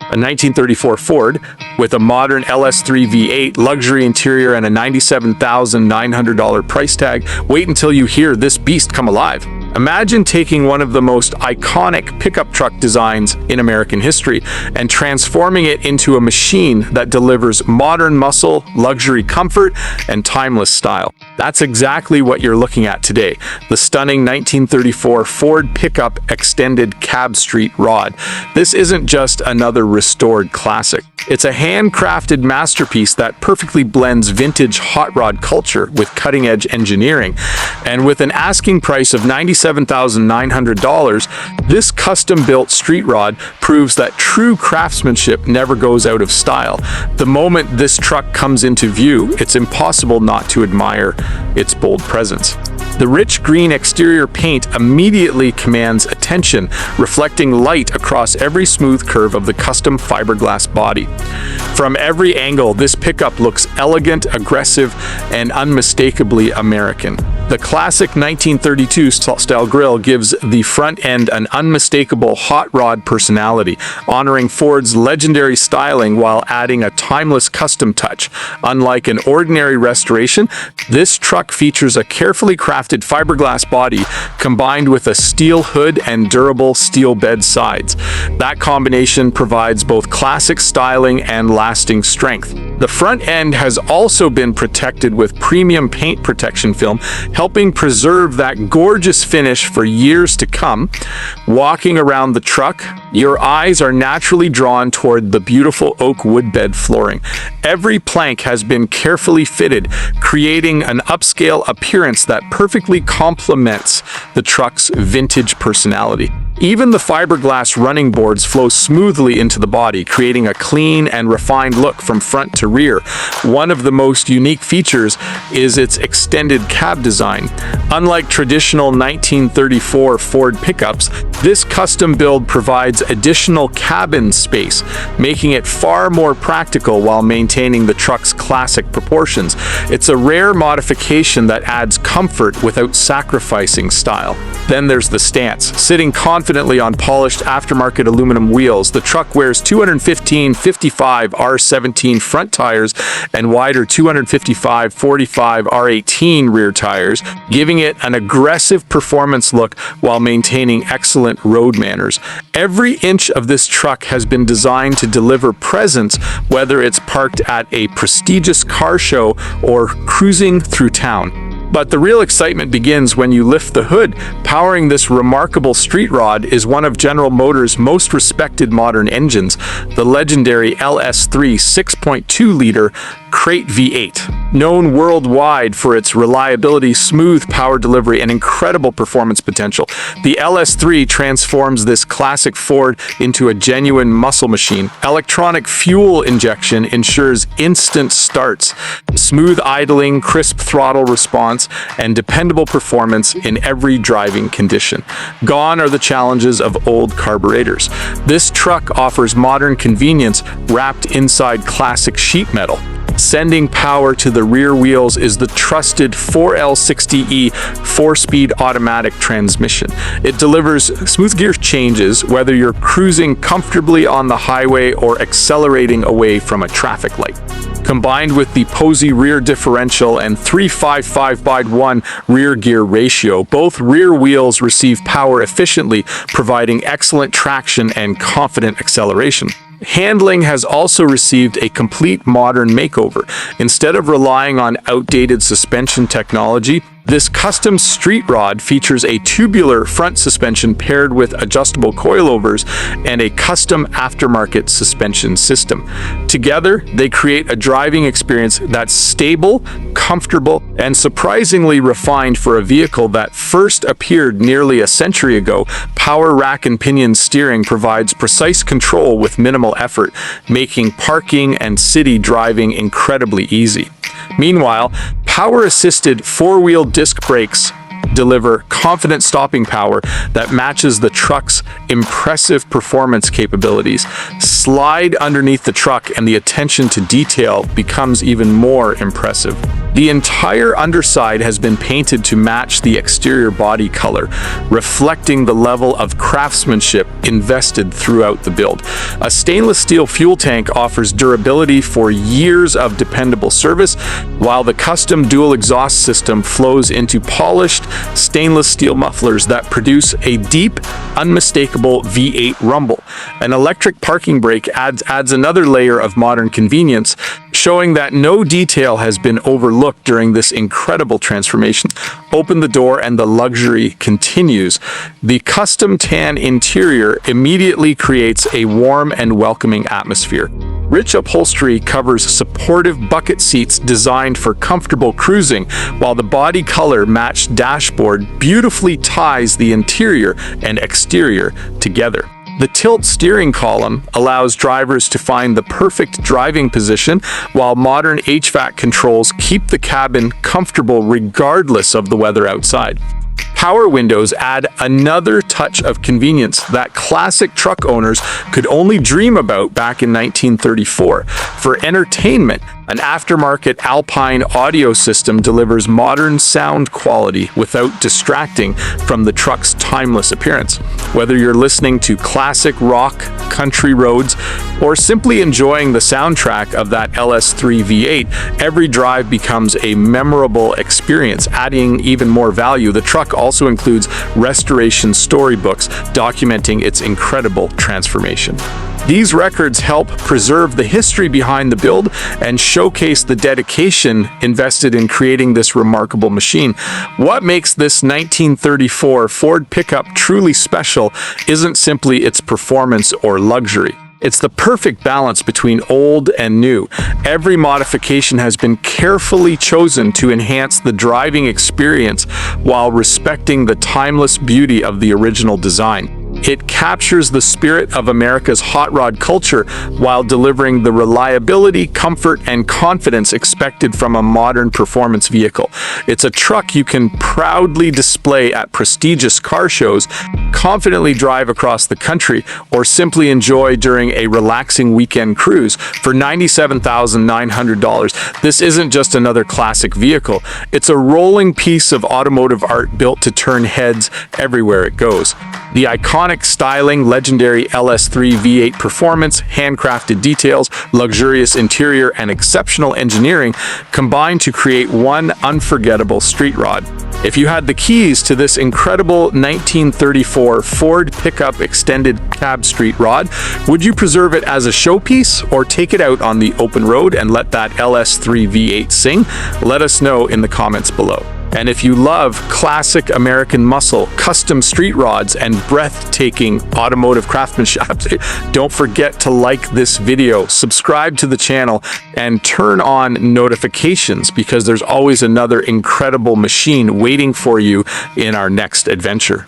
A 1934 Ford with a modern LS3 V8, luxury interior, and a $97,900 price tag. Wait until you hear this beast come alive. Imagine taking one of the most iconic pickup truck designs in American history and transforming it into a machine that delivers modern muscle, luxury comfort, and timeless style. That's exactly what you're looking at today. The stunning 1934 Ford pickup extended cab street rod. This isn't just another restored classic. It's a handcrafted masterpiece that perfectly blends vintage hot rod culture with cutting-edge engineering. And with an asking price of $97,900, this custom-built street rod proves that true craftsmanship never goes out of style. The moment this truck comes into view, it's impossible not to admire its bold presence. The rich green exterior paint immediately commands attention, reflecting light across every smooth curve of the custom fiberglass body. From every angle, this pickup looks elegant, aggressive, and unmistakably American. The classic 1932 style grille gives the front end an unmistakable hot rod personality, honoring Ford's legendary styling while adding a timeless custom touch. Unlike an ordinary restoration, this truck features a carefully crafted fiberglass body combined with a steel hood and durable steel bed sides. That combination provides both classic styling and lasting strength. The front end has also been protected with premium paint protection film, helping preserve that gorgeous finish for years to come. Walking around the truck, your eyes are naturally drawn toward the beautiful oak wood bed flooring. Every plank has been carefully fitted, creating an upscale appearance that perfectly complements the truck's vintage personality. Even the fiberglass running boards flow smoothly into the body, creating a clean and refined look from front to rear. One of the most unique features is its extended cab design. Unlike traditional 1934 Ford pickups, this custom build provides additional cabin space, making it far more practical while maintaining the truck's classic proportions. It's a rare modification that adds comfort without sacrificing style. Then there's the stance. Sitting confidently on polished aftermarket aluminum wheels, the truck wears 215/55 R17 front tires and wider 255/45 R18 rear tires, giving it an aggressive performance look while maintaining excellent road manners. Every inch of this truck has been designed to deliver presence, whether it's parked at a prestigious car show or cruising through town. But the real excitement begins when you lift the hood. Powering this remarkable street rod is one of General Motors' most respected modern engines, the legendary LS3 6.2-liter crate V8. Known worldwide for its reliability, smooth power delivery, and incredible performance potential, the LS3 transforms this classic Ford into a genuine muscle machine. Electronic fuel injection ensures instant starts, smooth idling, crisp throttle response, and dependable performance in every driving condition. Gone are the challenges of old carburetors. This truck offers modern convenience wrapped inside classic sheet metal. Sending power to the rear wheels is the trusted 4L60E 4-speed automatic transmission. It delivers smooth gear changes whether you're cruising comfortably on the highway or accelerating away from a traffic light. Combined with the Posi rear differential and 3.55/1 rear gear ratio, both rear wheels receive power efficiently, providing excellent traction and confident acceleration. Handling has also received a complete modern makeover. Instead of relying on outdated suspension technology, this custom street rod features a tubular front suspension paired with adjustable coilovers and a custom aftermarket suspension system. Together, they create a driving experience that's stable, comfortable, and surprisingly refined for a vehicle that first appeared nearly a century ago. Power rack-and-pinion steering provides precise control with minimal effort, making parking and city driving incredibly easy. Meanwhile, power-assisted four-wheel disc brakes deliver confident stopping power that matches the truck's impressive performance capabilities. Slide underneath the truck and the attention to detail becomes even more impressive. The entire underside has been painted to match the exterior body color, reflecting the level of craftsmanship invested throughout the build. A stainless steel fuel tank offers durability for years of dependable service, while the custom dual exhaust system flows into polished stainless steel mufflers that produce a deep, unmistakable V8 rumble. An electric parking brake adds another layer of modern convenience, showing that no detail has been overlooked during this incredible transformation. Open the door and the luxury continues. The custom tan interior immediately creates a warm and welcoming atmosphere. Rich upholstery covers supportive bucket seats designed for comfortable cruising, while the body color matched dashboard beautifully ties the interior and exterior together. The tilt steering column allows drivers to find the perfect driving position, while modern HVAC controls keep the cabin comfortable regardless of the weather outside. Power windows add another touch of convenience that classic truck owners could only dream about back in 1934. For entertainment, an aftermarket Alpine audio system delivers modern sound quality without distracting from the truck's timeless appearance. Whether you're listening to classic rock, country roads, or simply enjoying the soundtrack of that LS3 V8, every drive becomes a memorable experience, adding even more value. The truck also includes restoration storybooks documenting its incredible transformation. These records help preserve the history behind the build and showcase the dedication invested in creating this remarkable machine. What makes this 1934 Ford pickup truly special isn't simply its performance or luxury. It's the perfect balance between old and new. Every modification has been carefully chosen to enhance the driving experience while respecting the timeless beauty of the original design. It captures the spirit of America's hot rod culture while delivering the reliability, comfort, and confidence expected from a modern performance vehicle. It's a truck you can proudly display at prestigious car shows, confidently drive across the country, or simply enjoy during a relaxing weekend cruise. For $97,900, this isn't just another classic vehicle. It's a rolling piece of automotive art built to turn heads everywhere it goes. The iconic styling, legendary LS3 V8 performance, handcrafted details, luxurious interior, and exceptional engineering combine to create one unforgettable street rod. If you had the keys to this incredible 1934 Ford pickup extended cab street rod, would you preserve it as a showpiece or take it out on the open road and let that LS3 V8 sing? Let us know in the comments below. And if you love classic American muscle, custom street rods, and breathtaking automotive craftsmanship, don't forget to like this video, subscribe to the channel, and turn on notifications because there's always another incredible machine waiting for you in our next adventure.